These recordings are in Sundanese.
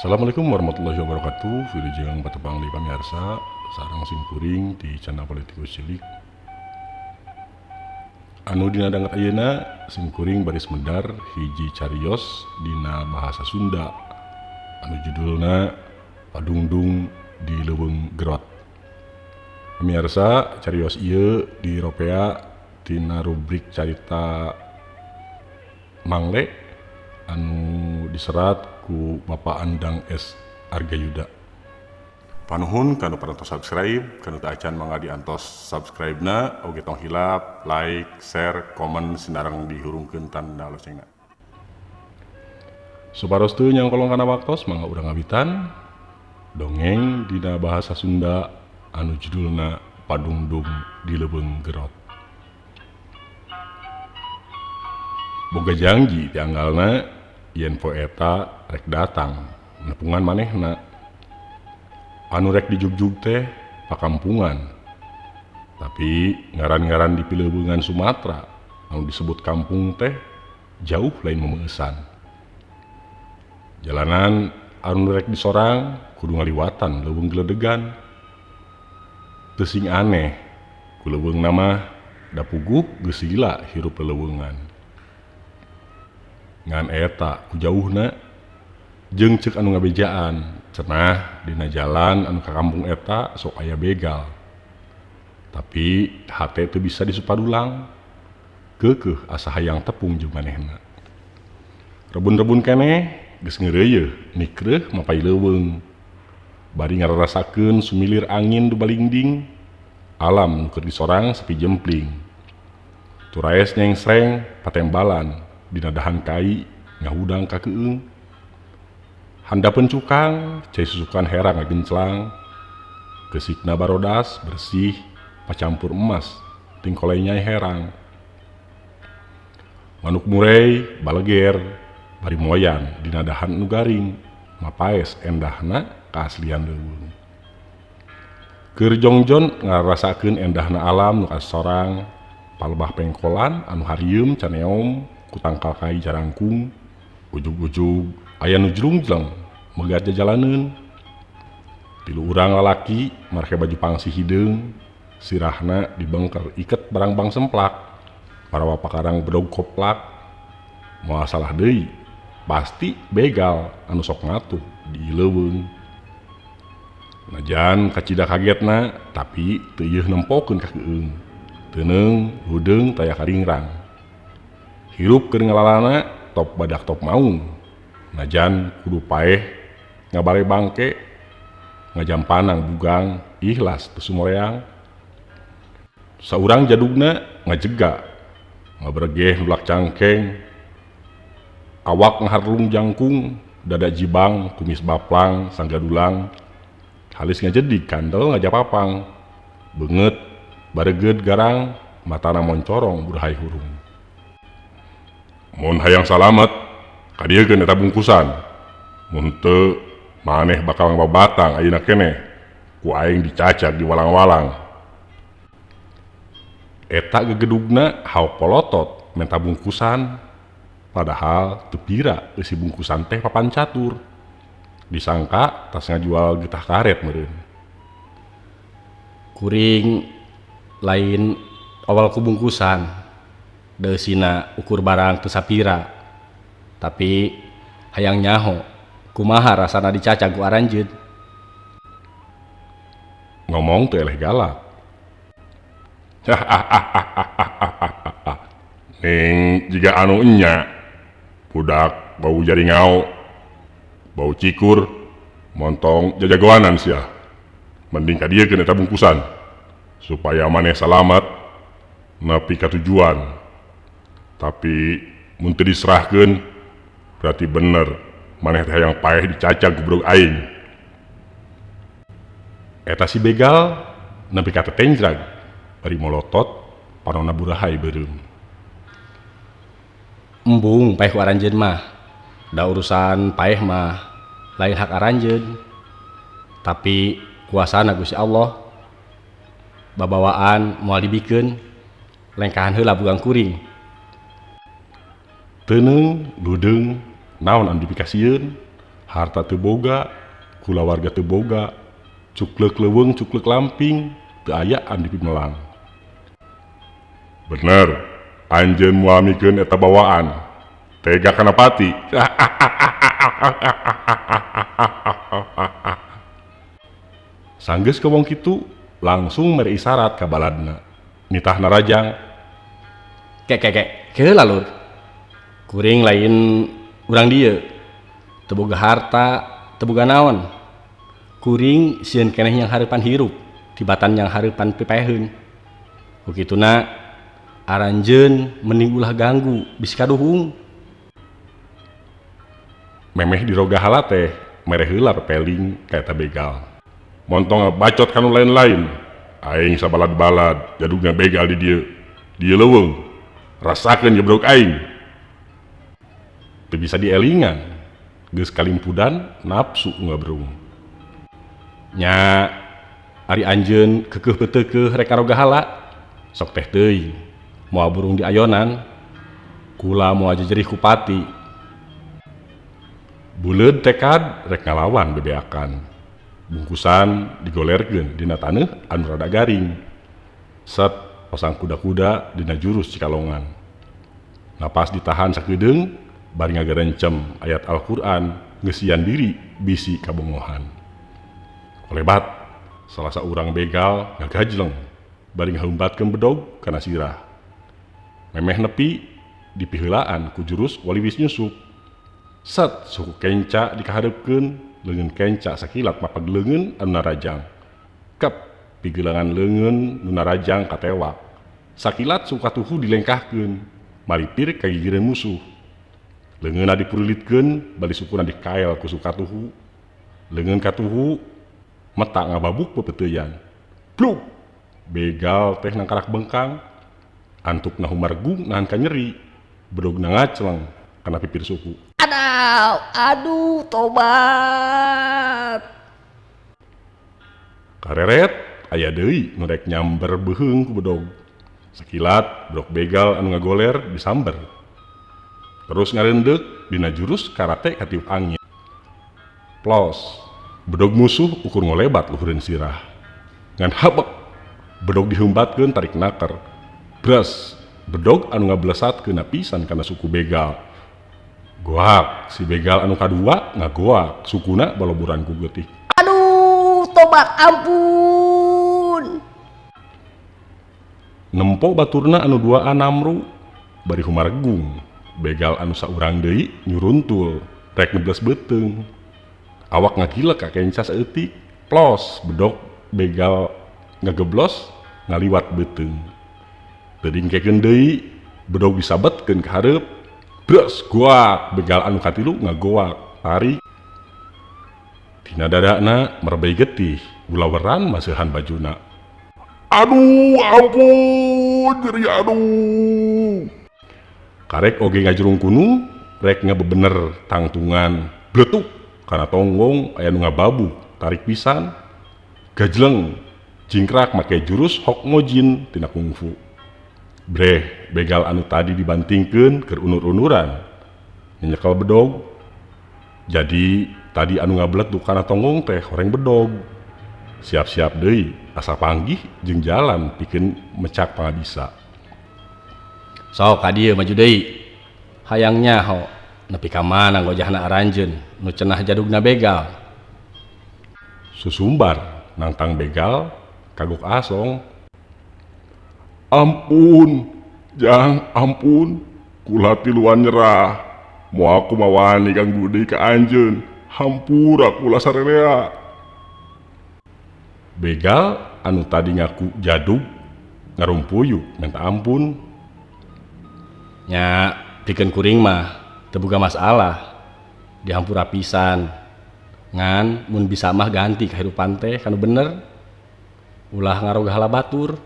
Assalamualaikum warahmatullahi wabarakatuh. Wilujeng patepang li pamirsa sareng simkuring di channel Politikus Cilik. Anu dina danget ayeuna simkuring baris medar hiji cariyos dina bahasa Sunda anu judulna Padungdung di Leuweung Gerot. Pamirsa, cariyos ieu diropea tina rubrik carita Mangle anu diserat ku Bapak Andang S. Argayuda. Panuhun kanu parantos subscribe, kanu teu acan mangga diantos subscribe-na, oge tong hilap, like, share, komen sinareng dihurungkeun tanda loncengna. Suparostu nyangkolong kana waktos mangga urang ngabitan dongeng dina bahasa Sunda anu judulna Padungdung di Leuweung Gerot. Boga janji tianggalna yen poe eta rek datang nepungan manehna anu rek dijugjug teh pakampungan, tapi ngaran-ngaran di Pileuweungan Sumatera anu disebut kampung teh jauh lain memeusan. Jalanan anu rek disorang kudu ngaliwatan leuweung geledegan. Teu sing aneh ku leuweungna mah da puguh geus lila hirup leleuweungan. Ngan eta ku jauhna jeung ceuk anu ngabejaan cenah dina jalan anu ka kampung eta sok aya begal, tapi hate teu bisa disupadulang keukeuh asa hayang tepung jeung manehna. Rebun-rebun keneh geus ngeureuyeuh nikreuh mapai leuweung bari ngararasakeun sumilir angin du balingding alam nu keur disorang sepi jempling turaes nyengsreng patembalan dina dahan kai ngahudang ka keueung. Handapeun cukang cai susukan herang ngagenclang keusikna barodas bersih pacampur emas ting kolej nyai herang. Manuk murey baleger bari moyan dina dahan nu garing mapaes endahna kaaslian leuweung. Keur jongjon ngarasakeun endahna alam nu kasorang palebah pengkolan anu harieum caneom ku tangkal kai jarangkung ujug-ujug aya nu jrungjleng megat jajalaneun. Tilu urang lalaki make baju pangsi hideung sirahna dibengker iket barang-bang semplak parawa pakarang bedog koplak. Moal salah deui pasti begal anu sok ngatuh di leuweung. Najan kacida kagetna tapi teu yeuh nempokeun ka keueung. Teuneung hudeung taya karingrang. Hirup keur ngalalana top badak top maung. Najan kudu paeh ngabare bangke ngajampanang bugang ikhlas teu sumoreang. Saurang jadugna ngajega ngabregeh nulak cangkeng awak ngaharlung jangkung dada jibang kumis baplang sanggadulang halis ngajedik kandel ngajapapang beungeut baregeud garang matana moncorong burahay hurung. Mun hayang salamet kadiegeun eta bungkusan, mun teu maneh bakal ngababatang ayeuna keneh ku aing dicacag di walang-walang. Eta gegedugna haok polotot menta bungkusan padahal teu pira isi bungkusan teh papan catur. Disangka tas ngajual getah karet meureun. Kuring lain awal ku bungkusan deusina ukur barang teu sapira, tapi hayang nyaho kumaha rasana dicacag ku aranjeun. Ngomong teu eleh galak. Ning jiga anu enya budak bau jaringau bau cikur montong jajagoanan sia. Mending kadiekeun eta bungkusan supaya maneh salamet nepi ka tujuan. Tapi mun teu diserahkeun berarti bener maneh teh hayang paeh dicacag ku brog aing. Eta si begal nepi ka tetenjrag bari molotot panonna burahay beureum. Embung paeh ku aranjeun mah da urusan paeh mah lain hak aranjeun, tapi kuasana Gusti Allah babawaan moal dibikeun lengkahan heula bugang kuring. Teuneung ludeung naon anu dipikasieun harta teu boga, kulawarga teu boga, cuklek leuweung cuklek lamping teu ayaan di Pimelang. Bener, anjeun moal mikeun eta bawaan, tega kana pati. Sanggeus ngomong kitu, langsung mere isyarat ka baladna. Nitah narajang, Kek, lalur. Kuring lain urang dieu. Teu boga harta, teu boga naon. Kuring sieun keneh yang hareupan hirup, tibatan yang hareupan pipaeheun. Begituna aranjeun mending ulah ganggu bisi kaduhung. memeh di Rogahala teh mere heula pepeling kaeta begal. Montong bacot kanu lain-lain. Aing sabalad-balad jadugna begal di dieu. Dieu leuweung. Rasakeun jebrok aing. Teu bisa dielingan. Geus kalimpudan nafsu ngabrung. Nya ari anjeun keukeuh beuteukeuh rek ka Rogahala. Sok teh teuing. Moal burung di ayonan. Kula moal jejerih ku pati. Buleud tekad rek ngalawan bebeakan. Bungkusan digolerkeun dina taneuh anu rada garing. Set osang kuda-kuda dina jurus Cikalongan. Napas ditahan sakedeung bari ngagerencem ayat Al-Qur'an ngeusian diri bisi kabongohan. Olebat salah saurang begal ngagajleng bari ngaheumbatkeun bedog kana sirah. Memeh nepi dipiheulaan ku jurus Wali Wis Nyusup. Set suku kenca dikahareupkeun leungeun kenca sakilat mapag leungeun anu narajang. Kep pigeulangan leungeun nu narajang katewak. Sakilat suku katuhu dilengkahkeun malipir ka gigireun musuh. Leungeunna dipurilitkeun bali sukuna dikael ku suku katuhu. Leungeun katuhu mata ngababuk pepeteuyan. Pluk! Begal teh nangkarak bengkang. Antukna humargung nahan ka nyeri. Bedogna ngacleng kana pipir suku. Aduh, tobat. Kareret aya deui nu rek nyamber beuheung ku bedog. Sakilat bedog begal anu ngagoler disamber. Terus ngareundeuh dina jurus karate katiup angin. Plos, bedog musuh ukur ngolebat luhureun sirah. Ngan habek bedog diheumbatkeun tarik naker. Bres, bedog anu ngablesatkeun pisan kana suku begal. Goak, si begal anu kadua ngagoak, sukuna baloburan ku getih. Aduh, tobat ampun. Nempo baturna anu duaan Namru, bari humargung. Begal anu saurang deui nyuruntul, rek ngebles beuteung. Awak ngagilek ka kenca saeutik, plos bedog begal ngageblos ngaliwat beuteung. Teu dingkekeun deui, bedog disabetkeun ka hareup. Bres, goak, begal anu katilu ngagoak, tarik. Tina dadana merebay getih, gulaweran maseuhan bajuna. Aduh, ampun, nyeri aduh. Karek oge ngajurung kuno, rek ngabebener tangtungan, bletuk, kana tonggong aya nu ngababu, tarik pisan, gajleng, jingkrak make jurus Hokmojin tina kungfu. Breh, begal anu tadi dibantingkeun keur unur-unuran. Nyekel bedog. Jadi tadi anu ngableduk kana tonggong teh horeng bedog. Siap-siap deui asa panggih jeung jalan pikeun mecak pangabisa. Sok ka dieu maju deui. Hayang nyaho nepi ka mana ngojahna aranjeun nu cenah jadugna begal. Susumbar nantang begal kagok asong. Ampun, jang ampun, kula tiluan nyerah. Moal kumaha wani ganggu deui ka anjeun, hampura kula sarerea. Begal anu tadi ngaku jadug ngarumpuyuk minta ampun. Nya pikeun kuring mah teu boga masalah. Dihampura pisan. Ngan mun bisa mah ganti kahirupan teh kanu bener. Ulah ngarogahala batur.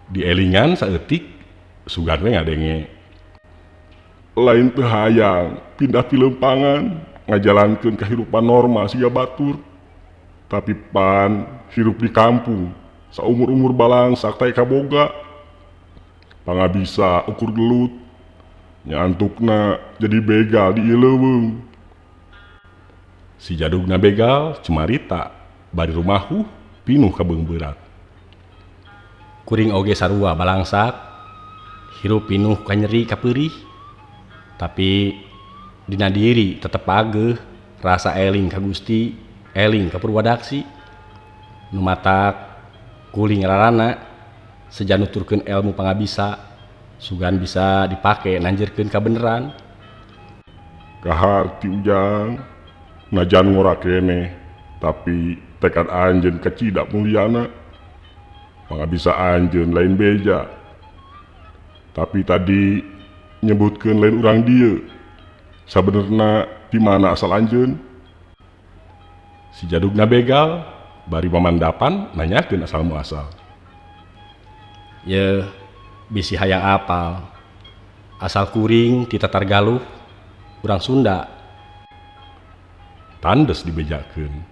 Dielingan saeutik sugan we ngadenge. Lain teu hayang pindah ti leumpangan ngajalankeun kahirupan normal siga batur. Tapi pan hirup di kampung saumur-umur balangsak teh kaboga. Pangabisa ukur gelut nyantukna jadi begal di ieu leuweung. Si jadugna begal cemarita bari rumahu pinuh kabeung berat. Kuring oge sarua balangsak, hirup pinuh ka nyeri kapeurih. Tapi dina diri tetep ageuh, rasa eling ka Gusti, eling ka Purwadaksi. Nu matak kuring rarana sejan nuturkeun ilmu pangabisa, sugan bisa dipake nanjirkeun kabeneran. Kahar ti ujang, najan ngora keneh, tapi tekad anjeun kacida muliana. Pangabisa anjeun lain beja. Tapi tadi nyebutkeun lain urang dieu. Sabenerna di mana asal anjeun? Si jadugna begal bari pamandapan nanyakeun asal muasal. Ye, bisi hayang apal. Asal kuring ti Tatar Galuh, urang Sunda. Tandes dibejakeun.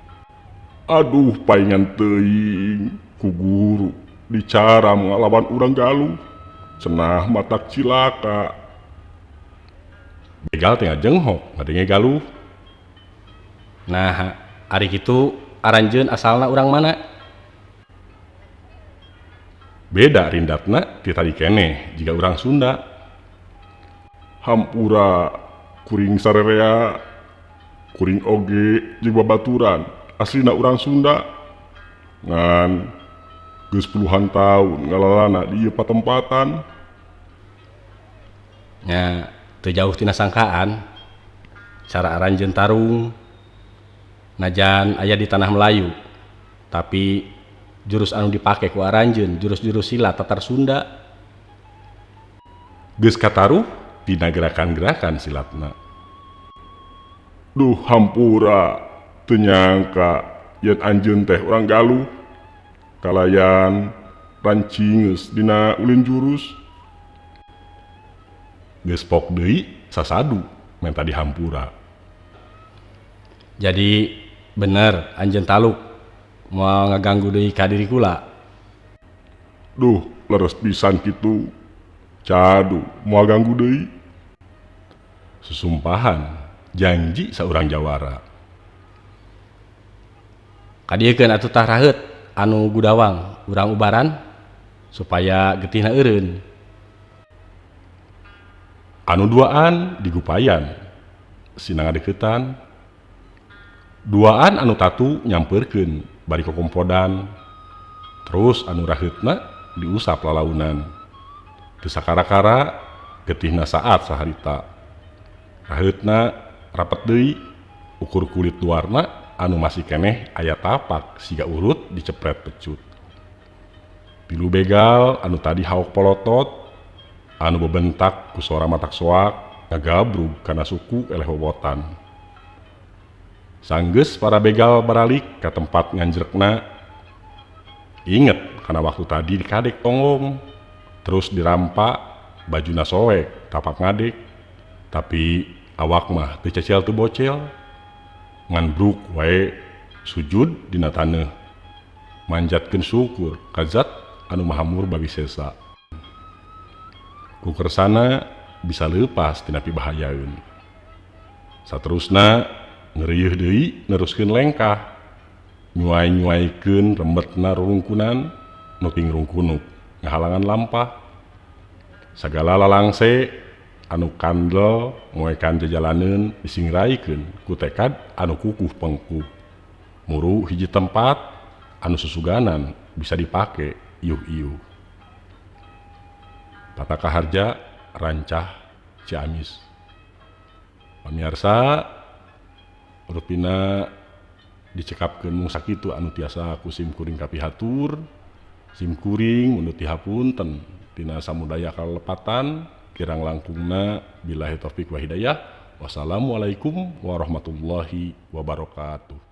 Aduh paingan teuing ku guru dicara mengalawan urang Galuh. Cenah matak cilaka. Begal tengah jenghok ngadenge Galuh. Nah, ari kitu aranjeun asalna urang mana? Beda rindatna ti tadi keneh jika urang Sunda. Hampura kuring sarerea, kuring oge jeung babaturan aslina urang Sunda. Ngan geus puluhan taun ngalalana di ieu patempatan. Nya, teu jauh tina sangkaan. Cara aranjeun tarung najan aya di tanah Melayu, tapi jurus anu dipake ku aranjeun jurus-jurus silat Tatar Sunda. Geus kataruh dina gerakan-gerakan silatna. Duh hampura teu nyangka yen anjeun teh urang Galuh. Kalayan rancingeus dina ulin jurus. Geus pok deui sasadu menta dihampura. Jadi bener anjeun taluk moal ngaganggu deui ka diri kula. Duh leres pisan kitu. Cadu moal ganggu deui. Susumpahan janji saurang jawara. Kadiekeun atuh tah raheut anu gudawang urang ubaran supaya getihna eureun. Anu duaan digupayan sinanga deketan. Duaan anu tatu nyampeurkeun bari kokompodan. Terus anu raheutna diusap lalaunan. Teu sakara-kara getihna saat saharita. Raheutna rapet deui ukur kulit luarna anu masih keneh aya tapak siga urut dicepret pecut. Pilu begal anu tadi haok polotot anu bebentak ku suara matak soak ngagabrug kana suku eleh wowotan. Sanggeus para begal baralik ka tempat nganjrekna, inget kana waktu tadi dikadek tonggong, terus dirampa bajuna soek tapak ngadek, tapi awak mah teu cecel teu bocel, ngan bruk wae sujud dina taneuh, manjatkeun syukur ka Zat anu mahamur babi sesa. Ku kersana bisa leupas tina pibahayaeun. Saterusna ngerieuh deui neruskeun lengkah, nyuai-nyuaikeun rembetna rurungkunan nu ting rungkunuk ngahalangan lampah. Sagala lalangse anu kandel ngoekan jajalaneun disingraikeun ku tekad anu kukuh pengkuh. Muru hiji tempat anu susuganan bisa dipake iuh-iuh. Tata Kaharja, Rancah, Ciamis. Pamirsa, rupina dicekapkeun mung sakitu anu tiasa ku sim kuring kapihatur. Sim kuring mundur ti hapunten tina samudaya kalepatan kirang langkungna billahi taufik wa hidayah. Wassalamualaikum warahmatullahi wabarakatuh.